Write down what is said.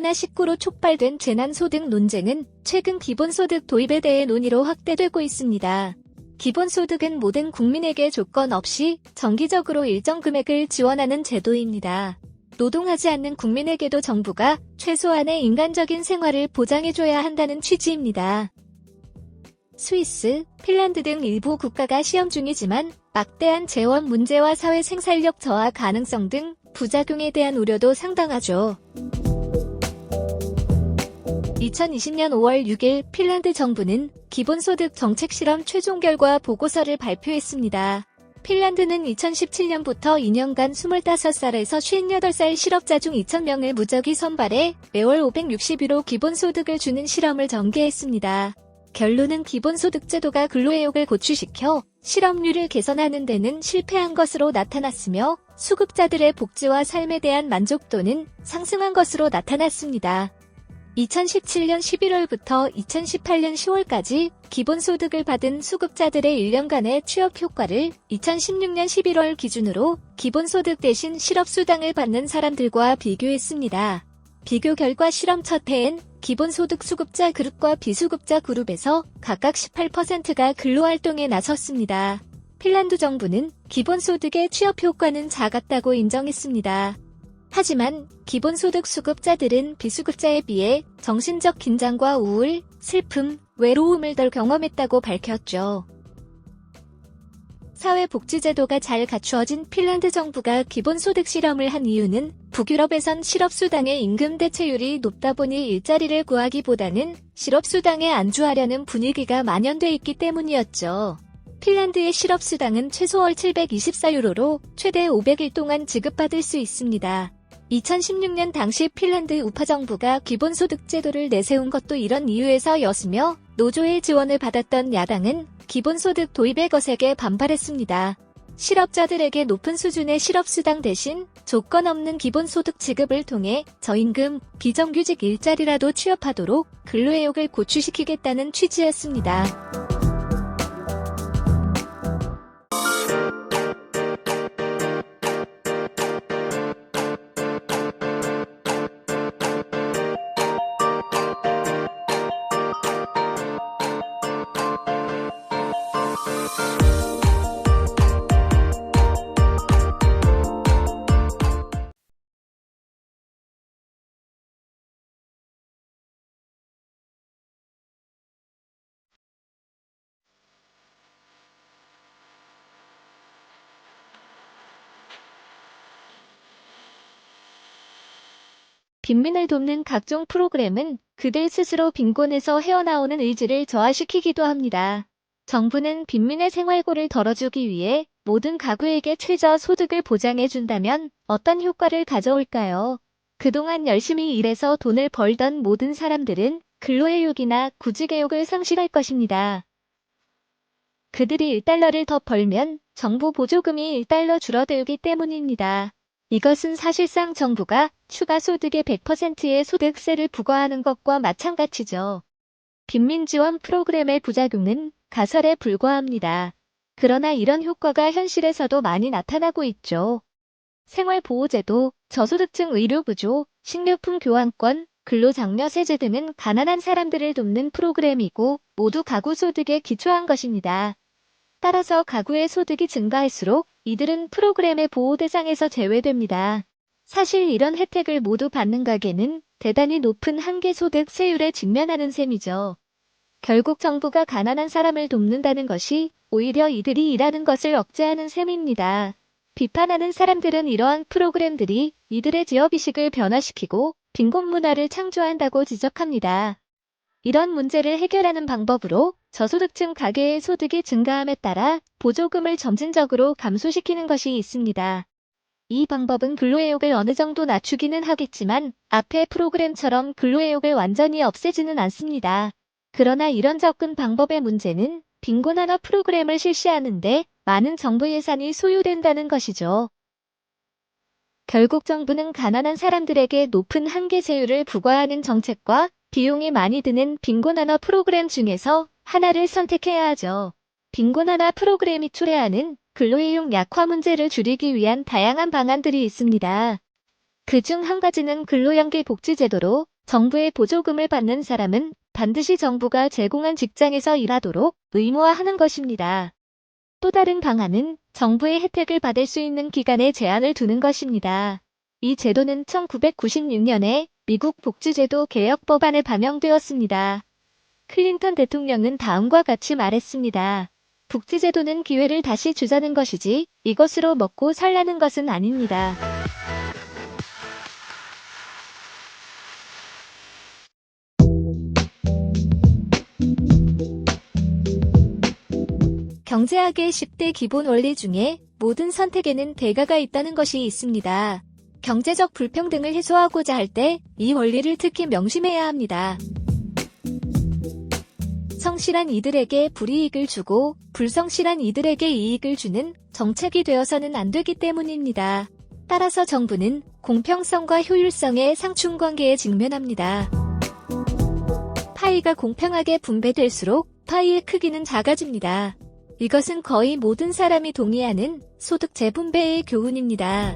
코로나19로 촉발된 재난소득 논쟁은 최근 기본소득 도입에 대해 논의로 확대되고 있습니다. 기본소득은 모든 국민에게 조건 없이 정기적으로 일정 금액을 지원하는 제도입니다. 노동하지 않는 국민에게도 정부가 최소한의 인간적인 생활을 보장해줘야 한다는 취지입니다. 스위스, 핀란드 등 일부 국가가 시험 중이지만 막대한 재원 문제와 사회 생산력 저하 가능성 등 부작용에 대한 우려도 상당하죠. 2020년 5월 6일 핀란드 정부는 기본소득 정책 실험 최종 결과 보고서를 발표했습니다. 핀란드는 2017년부터 2년간 25살에서 58살 실업자 중 2,000명을 무작위 선발해 매월 560유로 기본소득을 주는 실험을 전개했습니다. 결론은 기본소득 제도가 근로의욕을 고취시켜 실업률을 개선하는 데는 실패한 것으로 나타났으며 수급자들의 복지와 삶에 대한 만족도는 상승한 것으로 나타났습니다. 2017년 11월부터 2018년 10월까지 기본소득을 받은 수급자들의 1년간의 취업 효과를 2016년 11월 기준으로 기본소득 대신 실업수당을 받는 사람들과 비교했습니다. 비교 결과 실험 첫 해엔 기본소득 수급자 그룹과 비수급자 그룹에서 각각 18%가 근로활동에 나섰습니다. 핀란드 정부는 기본소득의 취업 효과는 작았다고 인정했습니다. 하지만 기본소득 수급자들은 비수급자에 비해 정신적 긴장과 우울, 슬픔, 외로움을 덜 경험했다고 밝혔죠. 사회복지제도가 잘 갖추어진 핀란드 정부가 기본소득 실험을 한 이유는 북유럽에선 실업수당의 임금 대체율이 높다 보니 일자리를 구하기보다는 실업수당에 안주하려는 분위기가 만연돼 있기 때문이었죠. 핀란드의 실업수당은 최소월 724유로로 최대 500일 동안 지급받을 수 있습니다. 2016년 당시 핀란드 우파 정부가 기본소득 제도를 내세운 것도 이런 이유에서였으며 노조의 지원을 받았던 야당은 기본소득 도입에 거세게 반발했습니다. 실업자들에게 높은 수준의 실업수당 대신 조건 없는 기본소득 지급을 통해 저임금, 비정규직 일자리라도 취업하도록 근로의욕을 고취시키겠다는 취지였습니다. 빈민을 돕는 각종 프로그램은 그들 스스로 빈곤에서 헤어나오는 의지를 저하시키기도 합니다. 정부는 빈민의 생활고를 덜어주기 위해 모든 가구에게 최저 소득을 보장해준다면 어떤 효과를 가져올까요? 그동안 열심히 일해서 돈을 벌던 모든 사람들은 근로의욕이나 구직의욕을 상실할 것입니다. 그들이 1달러를 더 벌면 정부 보조금이 1달러 줄어들기 때문입니다. 이것은 사실상 정부가 추가 소득의 100%의 소득세를 부과하는 것과 마찬가지죠. 빈민 지원 프로그램의 부작용은 가설에 불과합니다. 그러나 이런 효과가 현실에서도 많이 나타나고 있죠. 생활보호제도, 저소득층 의료부조, 식료품 교환권, 근로장려세제 등은 가난한 사람들을 돕는 프로그램이고 모두 가구 소득에 기초한 것입니다. 따라서 가구의 소득이 증가할수록 이들은 프로그램의 보호 대상에서 제외됩니다. 사실 이런 혜택을 모두 받는 가게는 대단히 높은 한계소득 세율에 직면하는 셈이죠. 결국 정부가 가난한 사람을 돕는다는 것이 오히려 이들이 일하는 것을 억제하는 셈입니다. 비판하는 사람들은 이러한 프로그램들이 이들의 지역의식을 변화시키고 빈곤 문화를 창조한다고 지적합니다. 이런 문제를 해결하는 방법으로 저소득층 가계의 소득이 증가함에 따라 보조금을 점진적으로 감소시키는 것이 있습니다. 이 방법은 근로의욕을 어느 정도 낮추기는 하겠지만 앞의 프로그램처럼 근로의욕을 완전히 없애지는 않습니다. 그러나 이런 접근 방법의 문제는 빈곤 완화 프로그램을 실시하는데 많은 정부 예산이 소요된다는 것이죠. 결국 정부는 가난한 사람들에게 높은 한계세율을 부과하는 정책과 비용이 많이 드는 빈곤 완화 프로그램 중에서 하나를 선택해야 하죠. 빈곤 완화 프로그램이 초래하는 근로의욕 약화 문제를 줄이기 위한 다양한 방안들이 있습니다. 그중 한 가지는 근로연계 복지제도로 정부의 보조금을 받는 사람은 반드시 정부가 제공한 직장에서 일하도록 의무화하는 것입니다. 또 다른 방안은 정부의 혜택을 받을 수 있는 기간에 제한을 두는 것입니다. 이 제도는 1996년에 미국 복지제도 개혁 법안에 반영되었습니다. 클린턴 대통령은 다음과 같이 말했습니다. 복지제도는 기회를 다시 주자는 것이지 이것으로 먹고 살라는 것은 아닙니다. 경제학의 10대 기본 원리 중에 모든 선택에는 대가가 있다는 것이 있습니다. 경제적 불평등을 해소하고자 할 때 이 원리를 특히 명심해야 합니다. 성실한 이들에게 불이익을 주고 불성실한 이들에게 이익을 주는 정책이 되어서는 안 되기 때문입니다. 따라서 정부는 공평성과 효율성의 상충관계에 직면합니다. 파이가 공평하게 분배될수록 파이의 크기는 작아집니다. 이것은 거의 모든 사람이 동의하는 소득 재분배의 교훈입니다.